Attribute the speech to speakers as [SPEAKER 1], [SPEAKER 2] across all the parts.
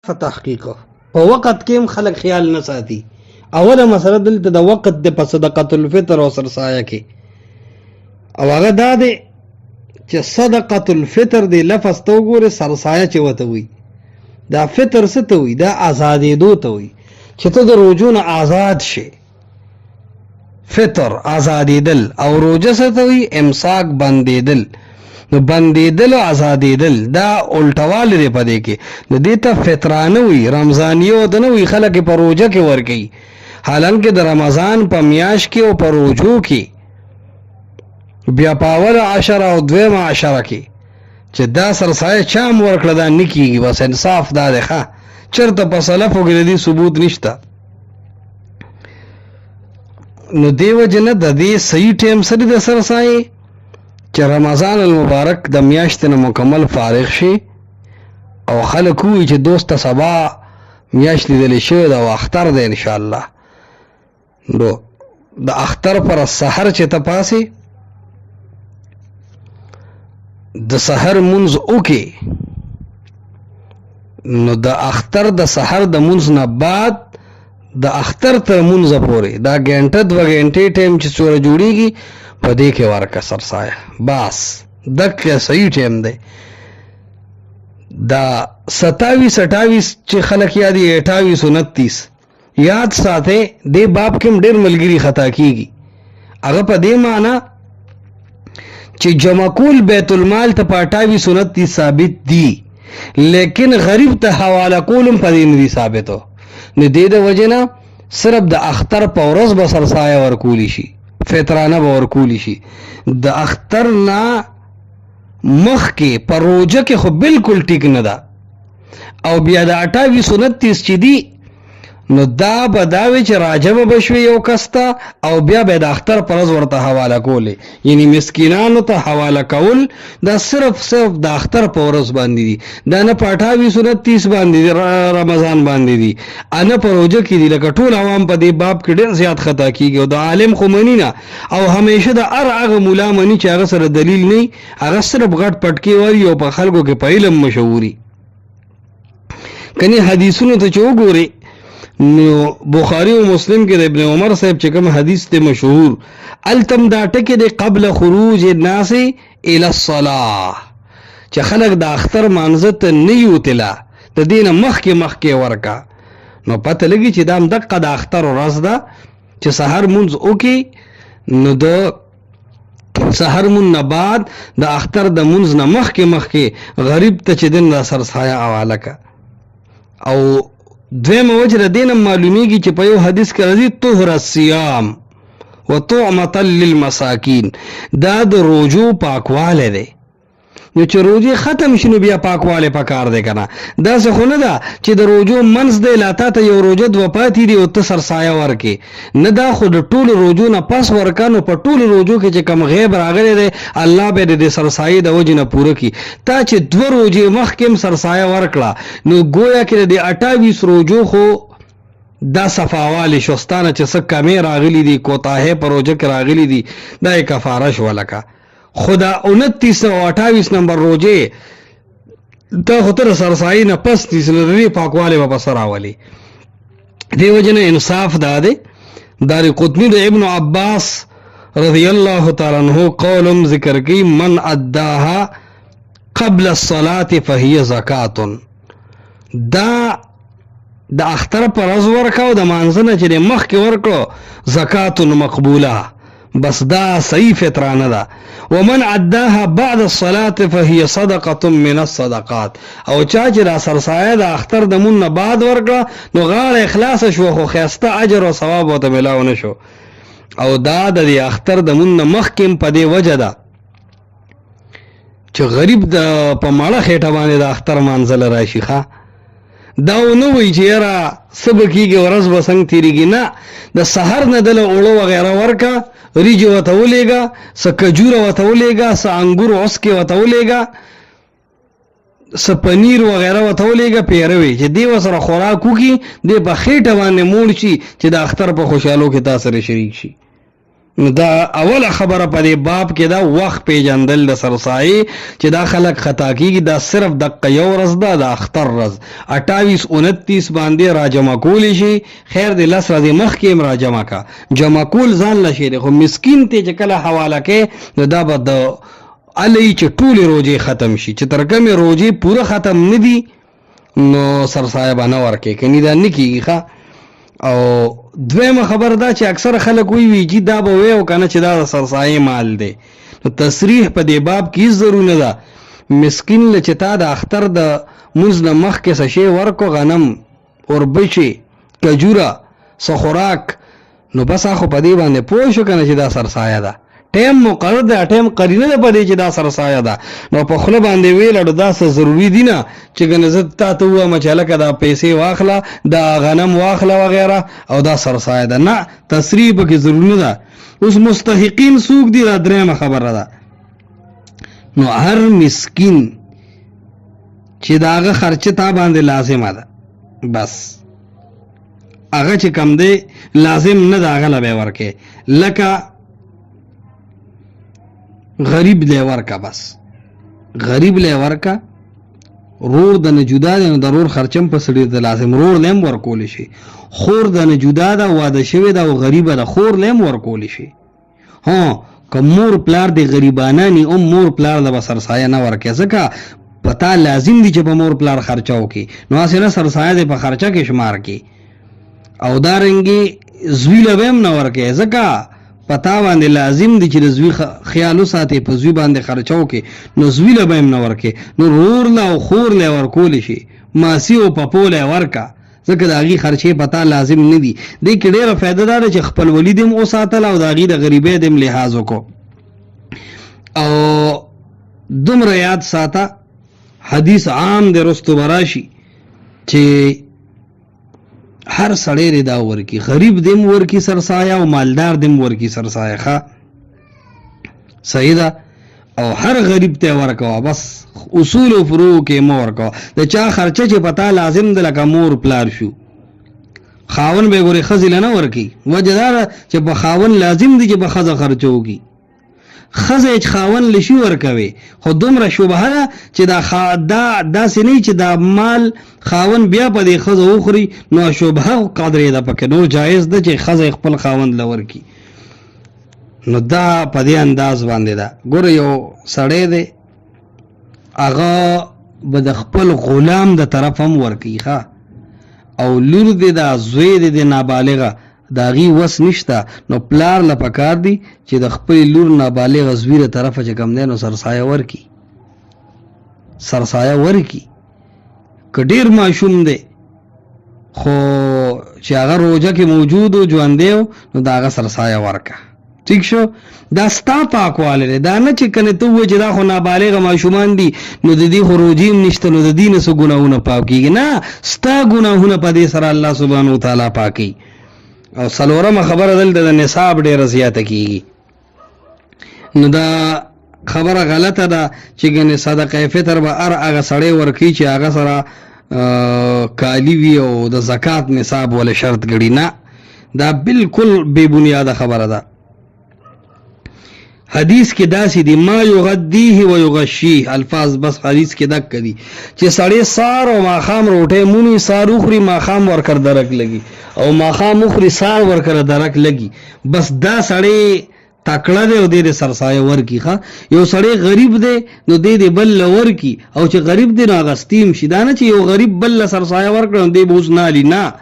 [SPEAKER 1] تحقیق په وخت کې خلک خیال نه ساتي. اوله مسله دلته د وخت د په صدقه الفطر او سرسایه کې او هغه دا دی چې صدقه الفطر دی لفظ ته وګوره، سرسایه چې وته وي دا فطر څه ته وي؟ دا آزادېدو ته وي چې ته د روزو نه آزاد شي. فطر آزادېدل او روزه څه ته وي؟ امساک بندېدل. نو بندېدل او آزادېدل دا الټوالی دی په دې کې. نو دې ته فطرانه وي، رمضانیو ته نه وي. خلک په روزه کې ورکوي، حالانکه د رمضان په میاشت کې او په روزو کې بیا په اوله عشره او دویمه عشره کې چې دا سرسایه چا هم ورکړه دا نه کېږي. بس انصاف دا دی ښه، چېرته په سلفو کې د دې ثبوت نشته. نو دې وجې نه د دې صحیح ټیم سره د سرسایې چې رمضان المبارک د میاشتې نه مکمل فارغ شي او خلک ووایي چې دوسته سبا میاشت لیدلی شوې ده او اختر دی انشاءالله. نو د اختر پر سحر چې ته پاسې د سحر منځ وکې، نو د اختر د سحر د منځ نه بعد د اختر تر منځه پورې دا ګنټه دوه ګنټې ټیم چې څومره جوړېږي په دې کې ورکه سرسایه. بس دغه صحیح ټیم دی. دا 27-28 چې خلک یادي 28-29 یاد ساته دې باب کې ډېر ملګری خطا کیږي. هغه په دې معنی چې جمع کول بیت المال ته په 28-29 ثابت دي، لیکن غریب ته حواله کولم په دې نه دي ثابتو. نو دې د وجه نه صرف د اختر په ورځ به سرسایه ورکولی شي، فطرانه به ورکولی شي. د اختر نه مخکې په روزه کې خو بالکل ټیک نه ده. او بیا د 28-29 چې دي نو دا به دا وي چې راجمه به شوي یو کس ته او بیا به د اختر پر ورځ ورته حواله کولې، یعنی مسکینانو ته حواله کول دا صرف د اختر په ورځ باندې دي، دا نه په 28-29 باندې دي، رمضان باندې دي، نه په روزه کې دي. لکه ټول عوام په دې باب کې ډېر زیات خطا کېږي او د عالم خو مني نه، او همیشه د هغه مولا مني چې هغه سره دلیل نه، هغه صرف غټ پټکې وایي او په خلکو کې په علم مشهوري. کني حدیثونو ته چې وګورئ نو بخاری و مسلم کې د ابن عمر صاحب چې کوم حدیث ته مشهور التم دا ټکي د قبل خروج الناس الى الصلاه چې خلک د اختر مانځه ته نه یوتلا د دینه مخکې ورکا. نو پته لګي چې دا دقه د اختر ورځ ده چې سحر منځ وکي، نو د سحر مون نه بعد د اختر د منځ نه مخکې غریب ته چې دین د سرسایه حواله کا. او دویمه وجه د دینه معلومیږي چې په یو حدیث کې راځي طهر الصيام وطعمة للمساکین، دا د روزو پاکواله دی. نو چې روزي ختم شنو بیا پاکواله پکار دی کنه. دا څه خو نه ده چې د روزو منځ دی لاته ته یو روزه دو پاتې دی او ته سرسایه ورکې، نه دا خو د ټولو روزو نه پس ورکانو په ټولو روزو کې چې کم غیب راغلی دی الله به د سرسایه د وجې نه پوره کړي. تا چې 2 روزې مخکې سرسایه ورکړه نو گویا کې د 28 روزو خو دا صفاوالی شستانه چې څه کمې راغلی دي، کوتاهی په روزه کې راغلی دي، دا یې کفاره شوه. لکه خدا 29 او 28 نمبر روزه دا خو تر سرسایې نه پس دي، دې پاکوالی به پس راولي. دې وجه نه انصاف دا دی. دار قطنی د ابن عباس رضی الله تعالی عنہ قولم ذکر کی من اداها قبل الصلاة فهي زکات. دا د اختر پر ورځ ورکاو د مانځنه چې مخکې ورکړو زکات مقبوله، بس دا صحیح فطرانه ده. ومن عداها بعد الصلاة فهي صدقة من الصدقات. او چا چې دا سرسایه د اختر د مون نه بعد ورکړه نو غاړه اخلاص شو، خو ښایسته اجر او ثواب ورته ملاو نه شو. او دا د اختر د مون نه مخکې په دې وجه ده چې غریب د په ماړه خېټه باندې د اختر مانځله راشي. ښه دا نه وایي چې یاره سبا کېږي ورځ به څنګه تېرېږي، نه، د سحر نه دله اوړه وغیره ورکه، ریجې ورته ولېږه، څه کجوره ورته ولېږه، څه انګور اوسکې ورته ولېږه، څه پنیر وغیره ورته ولېږه، پیره وي چې دې ورسره خوراک وکړي، دې په خېټه باندې موړ شي چې د اختر په خوشحالو کې تا سره شریک شي. دا اوله خبره په دې باب کې دا وخت پیژندل د سرسایې چې دا خلک خطا کیږي. دا صرف د یو ورځ ده، د اختر ورځ 28 29 باندې راجمع کولی شي. خیر د 10 ورځې مخکې هم راجمع کا، جمع کول ځان له شي. خو مسکین ته چې کله حواله کې نو دا به د علی چې ټولې روزې ختم شي، چې تر کومې روزې پوره ختم نه دي نو سرسایه به نه ورکې، کني دا نه کېږي ښه. او دویمه خبر دا چې اکثر خلک وی چې دا به وی او کنه چې دا سرسایه مال دی، نو تصریح په دې باب کې ضروري نه ده. مسکین له چې تا د اختر د منځ نه مخکې څه شی ورکو، غنم اوربشي کجوره څه خوراک، نو بس خو په دې باندې پوه شو کنه چې دا سرسایه ده. ټیم مقرر ده، ټیم قرینه ده په دې چې دا سرسایه ده. نو په خوله باندې ویل دا څه ضروري دي نه چې ګنې زه تا ته ووایم چې هلکه دا پیسې واخله، دا غنم واخله وغیره او دا سرسایه ده. نه، تصریح پکې ضروري نه ده. اوس مستحقین څوک دي؟ دا درېیمه خبره ده. نو هر مسکین چې د هغه خرچه تا باندې لازمه ده، بس هغه چې کم دی لازم نه ده هغه له به ورکې. لکه غریب لی ورکا، بس غریب لی ورکا. رور د نه جدا دی نو د رور خرچم په سړي د لازم، رور لیم ورکولی شي. خور د نه جدا ده، واده شوې ده او غریبه ده، خور لیم ورکولی شي. ها که مور پلار دی غریبانه نی، ام مور پلار د به سرسایه نه ورکې، ځکه پتا لازم دی چې په مور پلار خرچه وکړي، نو هسې نه سرسایه دی په خرچه کې شمار کړي. او دارنګې زوی له به هم نه ورکې، ځکه پتا باندې لازم دي چې د زوی خیال وساتي، په زوی باندې خرچه وکړي، نو زوی له به هم نه ورکې. نو رور له او خور له ورکولی شي، ماسی او پپو له ورکا، ځکه د هغې خرچې پتا لازم نه دي. دې کې ډېره فایده دا ده چې خپلولي دې هم وساتله او د هغې د غریبۍ دې هم لحاظ وکړو. او دومره یاد ساته، حدیث عام دی رستو به راشي چې هر سړی دی دا ورکی، غریب دیم ورکی سرسایه او مالدار دیم ورکی سرسایه. ښه صحیح ده. او هر غریب ته ورکوه، بس اصول او فروع کې مو ورکوه. د چا خرچه چې پتا لازم ده، لکه مور پلار شو، خاون به ګورې ښځې له نه ورکي. وجه دا ده چې په خاون لازم دي چې په ښځه خرچه وکړي. ښځه چې خاون لشي ورکوي، خو دومره شبهه ده چې داسې نه چې دا مال خاون بیا په دې ښځه وخوري، نو شبهه قدرې ده پکې، نو جایز ده چې ښځه خپل خاوند له ورکي. نو دا په دې انداز باندې ده. ګوره یو سړی دی، هغه به د خپل غلام د طرف هم ورکي، ښه، او لور دی دا زوی دی د نابالغه دا غي وس نشته، نو پلار له پکار دی چې د خپل لور نابالغ زوی له طرفه چې کم دی نو سرسایه ورکی، سرسایه ورکی. که ډیر ماشوم دی خو چې هغه روجه کې موجود او ژوند دی نو دا هغه سرسایه ورکا. ٹھیک شو؟ دا ستا پاکواله دی، دا نه چې کنه ته و چې دا خو نابالغ ماشومان دي نو د دې خو روجې نشته، نو د دې نه څه ګناهونه پاک کیږي. نه، ستا ګناهونه په دې سره الله سبحانه وتعالی پاکي. او څلورمه خبره دلته د نصاب ډېره زیاته کیږي. نو دا خبره غلطه ده چې ګنې صدقه فطر به هر هغه سړی ورکوي چې هغه سره کالی وي او د زکات نصاب ولا شرط ګړي. نه، دا بالکل بے بنیاده خبره ده. حدیث کې داسې دي، ما یغدیه و یغشیه، الفاظ بس حدیث کې دک دي چې سړی سار او ماخام روټه مونی، سار اخري ماخام ورکر درک لګي، او ماخام اخري سار ورکر درک لګي، بس دا سړی تکړه دی او دې سرسایه ورکی. ښه، یو سړی غریب دی نو دې بل ورکی، او چې غریب دی نو غستیم شي. دا نه چې یو غریب بل سرسایه ورکړي دې بوز نه علی، نه،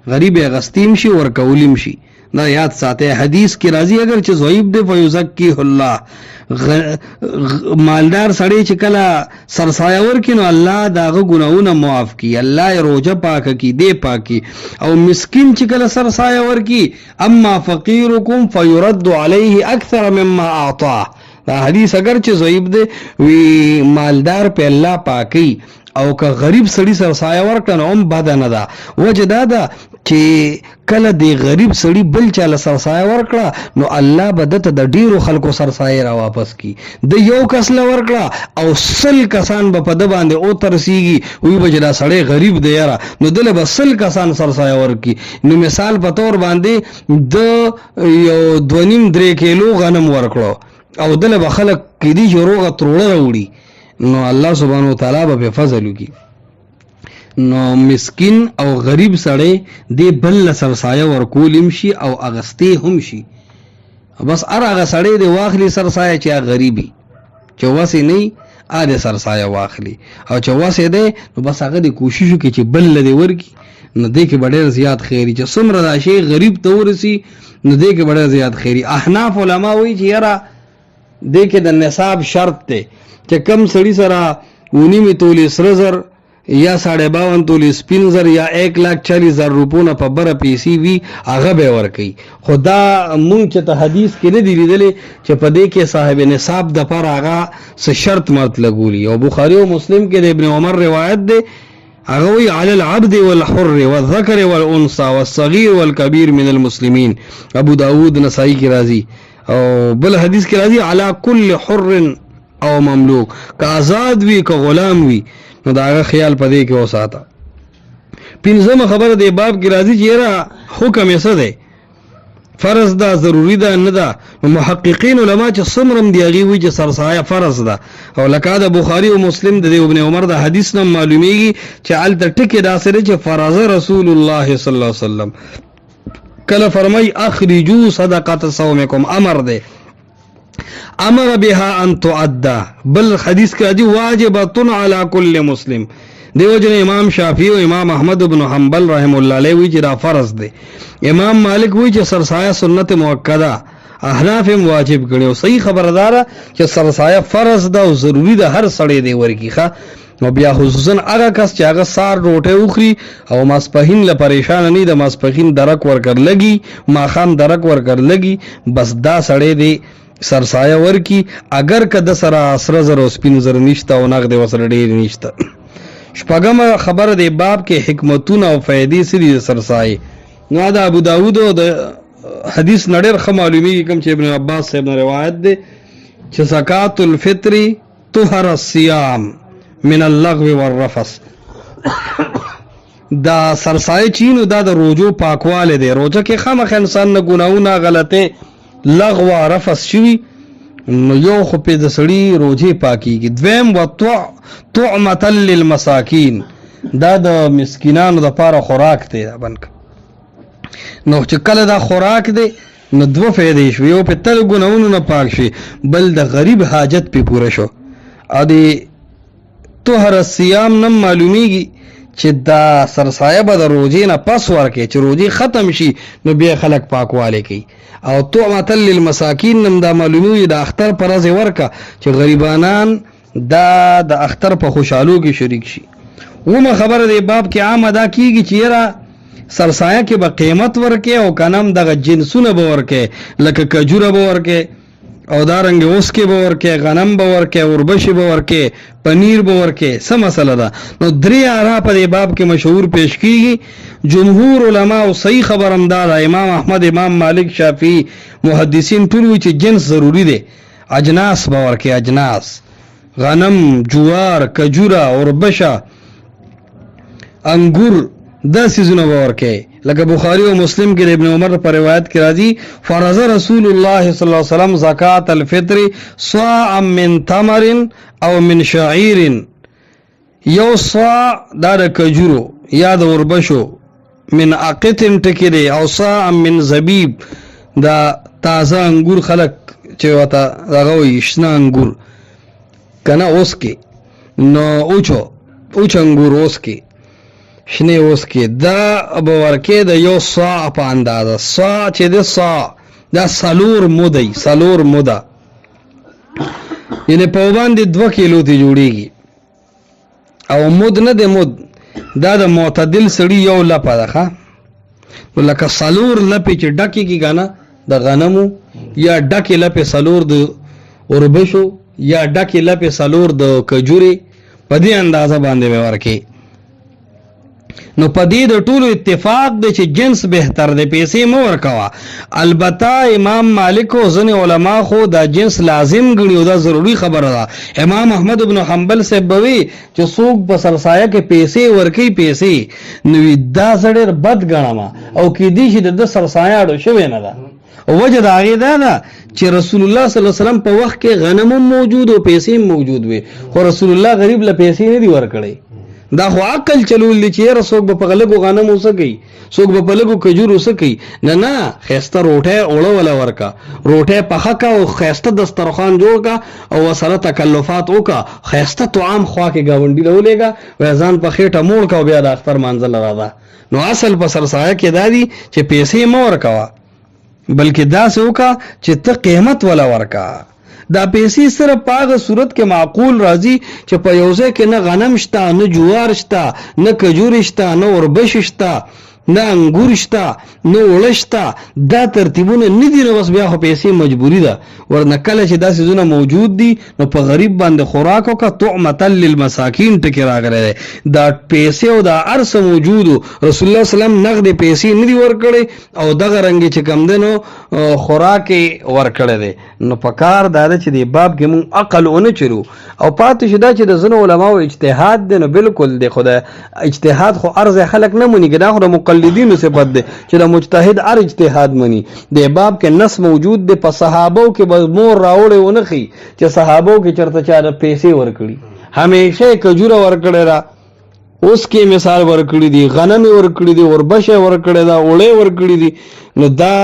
[SPEAKER 1] غریب غستیم شي ورکولیم شي. دا یاد ساته. حدیث کی راضی اگر چې ضعیف دی فیزکیه الله، مالدار سړی چې کله سرسایه ورکي نو الله داغه ګناونه معاف کی، الله روزه پاک کی، دی پاکی. او مسکین چې کله سرسایه ورکي، اما فقیرکم فیرد علیه اکثر مما اعطاه. دا حدیث اگر چې ضعیف دی، وی مالدار په الله پاکی او که غریب سړی سرسایه ورکړه نو هم بده نه ده. وجه دا ده چې کله د غریب سړی بل چاله سرسایه ورکړه نو الله به دته د ډیرو خلکو سرسایه را واپس کی. د یو کس له ورکړه او 100 کسان به په د باندې او ترسیږي وی به دا سړی غریب دی یاره نو دله به 100 کسان سرسایه ورکی. نو مثال په تور باندې د یو 2.5-3 کیلو غنم ورکړو او دله به خلک کېدی چې روغه تروړه راوړي نو الله سبحانه وتعالی به فضل وکي. نو مسکین او غریب سړی دی بل سرسایه ورکول هم شي او اغستې هم شي. بس هغه سړی دی واخلي سرسایه چې غریبي چې وسې نه اده سرسایه واخلي او چې وسې دی نو بس هغه د کوشش وکړي چې بل دی ورکی نو دې کې ډېر زیات خیری چې څومره دا شی غریب ته ورسی نو دې کې ډېر زیات خیری. احناف علما وایي چې یاره دې کې د نصاب شرط دی چې کم سړی سره 19 تولې سره زر یا 52 تولې سپین زر یا 1,40,000 روپونه په بره پیسې وي هغه به ورکي. خدا مونږ چې ته حدیث کې نه دی لیدلې چې په دې کې صاحب نصاب د پر هغه څه شرط مرت لګولي. او بخاری او مسلم کې د ابن عمر روایت دی هغه وی علی العبد والحر والذکر والانثى والصغير والكبير من المسلمين. ابو داود نسائی کی راضی او بل حدیث کی راضی علی کل حر او مملوک که آزاد وی که غلام وی نو داغه خیال پدې کې وساته. پنځمه خبره د باب کې راځي چې را حکم یې څه دی فرض ده ضروری ده نه ده. محققین علما چې څومره دی هغه وی چې سرسایه فرض ده او لکه د بخاری او مسلم د ابن عمر د حدیث نه معلومیږي چې الته ټکی دا سره چې فرض رسول الله صلی الله علیه وسلم کله فرمای اخرجوا صدقه صومکم امر ده امر بها ان تؤدى بل حدیث کې دی واجبۃ علی کل مسلم. دیو جن امام شافعی او امام احمد بن حنبل رحم الله علیه وی چې دا فرض دی. امام مالک وی چې سرسایه سنت مؤکده احناف واجب کړي او صحیح خبردار چې سرسایه فرض ده او ضروری ده هر سړی دی ورکیخه. نو بیا خصوصا هغه کس چې هغه سار روټه وخوري او ماسپهین له پریشان نه د ماسپهین درک ورکر لګي ماخام درک ورکر لګي بس دا سړی دی سرسایه ورکی اگر که د سره سره زر او سپین زر نشته او نغد وسره ډیر نشته. شپږم خبره د باب کې حکمتونه او فائدې سری سرسایه. نو دا ابو داود او د حدیث نړیر خه معلومی کوم چې ابن عباس صاحب نے روایت ده چې زکات الفطر طهر الصيام من اللغو والرفث. دا سرسایه چینو دا د روزو پاکواله دی. روزه کې خامخ انسان نه ګناونه غلطه لغو رفث شوی نو یو خو په د سړی روزه پاکیږي. دویم طعمه للمساکین دا د مسکینانو د پاره خوراک دی بنک. نو چې کله دا خوراک دی نو دوه فائدې شو یو په تل ګناونو نه پاک شي بل د غریب حاجت په پوره شو. ا دې طهر الصيام نم معلومیږي چې دا سرسایه به د روزې نه پس ورکې چې روزې ختم شي نو بیا خلک پاکواله کوي. او طعمه للمساکین نم دا معلومیږي د اختر پر ورځ ورکا چې غریبانان دا د اختر په خوشحالو کې شریک شي. ومه خبره دی باب کې عام ادا کیږي چې یاره سرسایه کې به قیمت ورکې او کنم دغه جنسونه به ورکې لکه کجوره به ورکې او دارنګ اوس کې به ورکې غنم به ورکې اوربشي به ورکې پنیر به ورکې څه مسله ده. نو درې آرا په باب کې مشهور پیش کیږي. جمهور علما او صحیح خبر امداد امام احمد امام مالک شافعی محدثین ټول وی چې جنس ضروری دی. اجناس به ورکې اجناس غنم جوار کجوره اوربشه انګور دا سيزونه ورکه لکه بخاری او مسلم کې ابن عمر پر روایت کې راځي فرض رسول الله صلی الله علیه وسلم زکات الفطر صاع من تمر او من شعير یو صاع د کجورو یا د وربشو من عقتن ټکری او صاع من زبیب دا تازه انګور خلق چې وتا دغه وي شنه انګور کنه اوس کې نو اوچ انګور اوس کې شنه اوس کې دا به ورکې د یو صاع په اندازه صاع چې د صاع دا سالور موده یعنی په باندې 2 کیلو ته جوړیږي او مود نه د مود دا د معتدل سړی یو لپه ده لکه سالور لپه چې ډکی کی غانا د غنمو یا ډکی لپه سالور د اوربشو یا ډکی لپه سالور د کجوري په دې اندازه باندې به ورکې. نو په دې د ټولو اتفاق دی چې جنس بهتر دی، پیسې مه ورکوه. البته امام مالک او ځینې علما خو دا جنس لازم ګڼي او دا ضروري خبره ده. امام احمد بن حنبل صاحب به وي چې څوک په سرسایه کې پیسې ورکوي پیسې، نو دا زه ډېر بد ګڼم او کیدای شي د ده سرسایه اړو شوې نه ده. وجه د هغې دا ده چې رسول الله صلی الله علیه وسلم په وخت کې غنم هم موجود او پیسې هم موجود وي، خو رسول الله غریب له پیسې نه دي ورکړی. دا خو عقل چلول دی چې یاره څوک به په لږو غنم اوسه کوي، څوک به په لږو کجور اوسه کوي. نه ښایسته روټۍ اوړه وله ورکه، روټۍ پخه که او ښایسته دسترخوان جوړ که او ورسره تکلفات وکړه، ښایسته طعام خوا کې ګاونډي له ولېږه، وایه ځان په خېټه موړ که او بیا د اختر مانځله راځه. نو اصل په سرسایه کې دا دي چې پیسې مه ورکوه، بلکې داسې وکړه چې ته قیمت وله ورکه. دا پیسې صرف په هغه صورت کې معقول راځي چې په یو ځای کې نه غنم شته، نه جوار شته، نه کجور شته، نه اوربش شته، نه انګور شته، نه اوړه شته. دا ترتیبونه نه دي، نو بس بیا خو پیسې مجبوري ده. ورنه کله چې دا څیزونه موجود دي نو په غریب باندې خوراک وکړه. طعمة للمساکین ټکې راغلی دی. دا پیسې او دا هر څه موجودو، رسول الله صلی الله علیه وسلم نغدې پیسې نه دي ورکړې او دغه رنګې چې کوم دی نو خوراک یې ورکړی دی. نو په کار دا ده چې دې باب کې مونږ عقل ونه چلو او پاتې شي دا چې د ځینو علماو اجتهاد دی. نو بالکل دی، خو د اجتهاد خو هر ځای خلک نه مني، دا خو د مقلدینو صفت دی چې د مجتهد هر اجتهاد مني. د باب کې نص موجود دی، په صحابو کې به مور راوړی ونه ښي چې صحابو کې چېرته چا د پیسې ورکړي، همیشه یې کجوره ورکړې ده. اوس کې مثال ورکړي دي، غنم یې ورکړي دي، اوربشه یې ورکړې ده، اوړه یې ورکړي دي. نو دا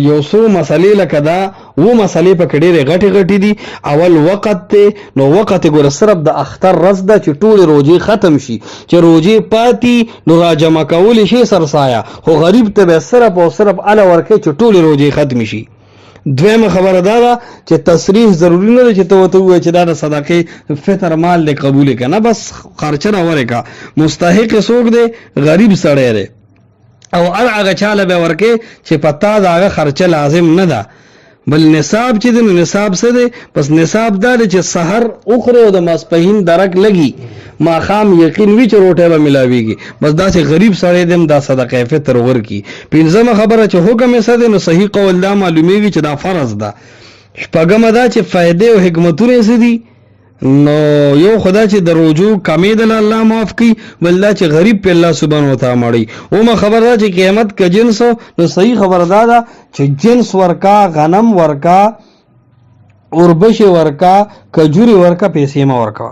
[SPEAKER 1] یو څو مسلې لکه دا مسلې پکې ډېرې غټې غټې دي. اول وقت دی، نو وقت یې ګوره صرف د اختر ورځ ده چې ټولې روجې ختم شي، چې روجې پاتې نو راجمع کولی شي سرسایه، خو غریب ته به صرف او صرف اله ورکوي چې ټولې روجې ختم شي. دویمه خبره دا ده چې تصریح ضروري نه ده چې ته ورته ووایې چې دا د صدقې فطر مال دی قبول یې که نه، بس خرچه راورې که. مستحق څوک دی؟ غریب سړی دی او هر هغه چاله به ورکې چې په تا د هغه خرچه لازم نه ده. بل نصاب چې دی نو نصاب څه دی؟ بس نصاب دا دی چې سحر وخورې او د ماسپښین درک لګي، ماښام یقین وي چې روټۍ به ملاویږي، بس داسې غریب سړی دی هم دا صدقه فطر ورکي. پنځمه خبره چې حکم یې څه دی؟ نو صحیح قول دا معلومیږي چې دا فرض ده. شپږمه دا چې فایدې او حکمتونه یې څه دي؟ نو یو خدا چې د روجو کمی دل الله معاف کی، بل دا چې غریب په الله سبحانه وتعالی مړی. اومه خبر دا چې قیامت کا جنس نو صحیح خبر دا چې جنس ورکا، غنم ورکا، اوربش ورکا، کجوري ورکا، پیسې ما ورکا.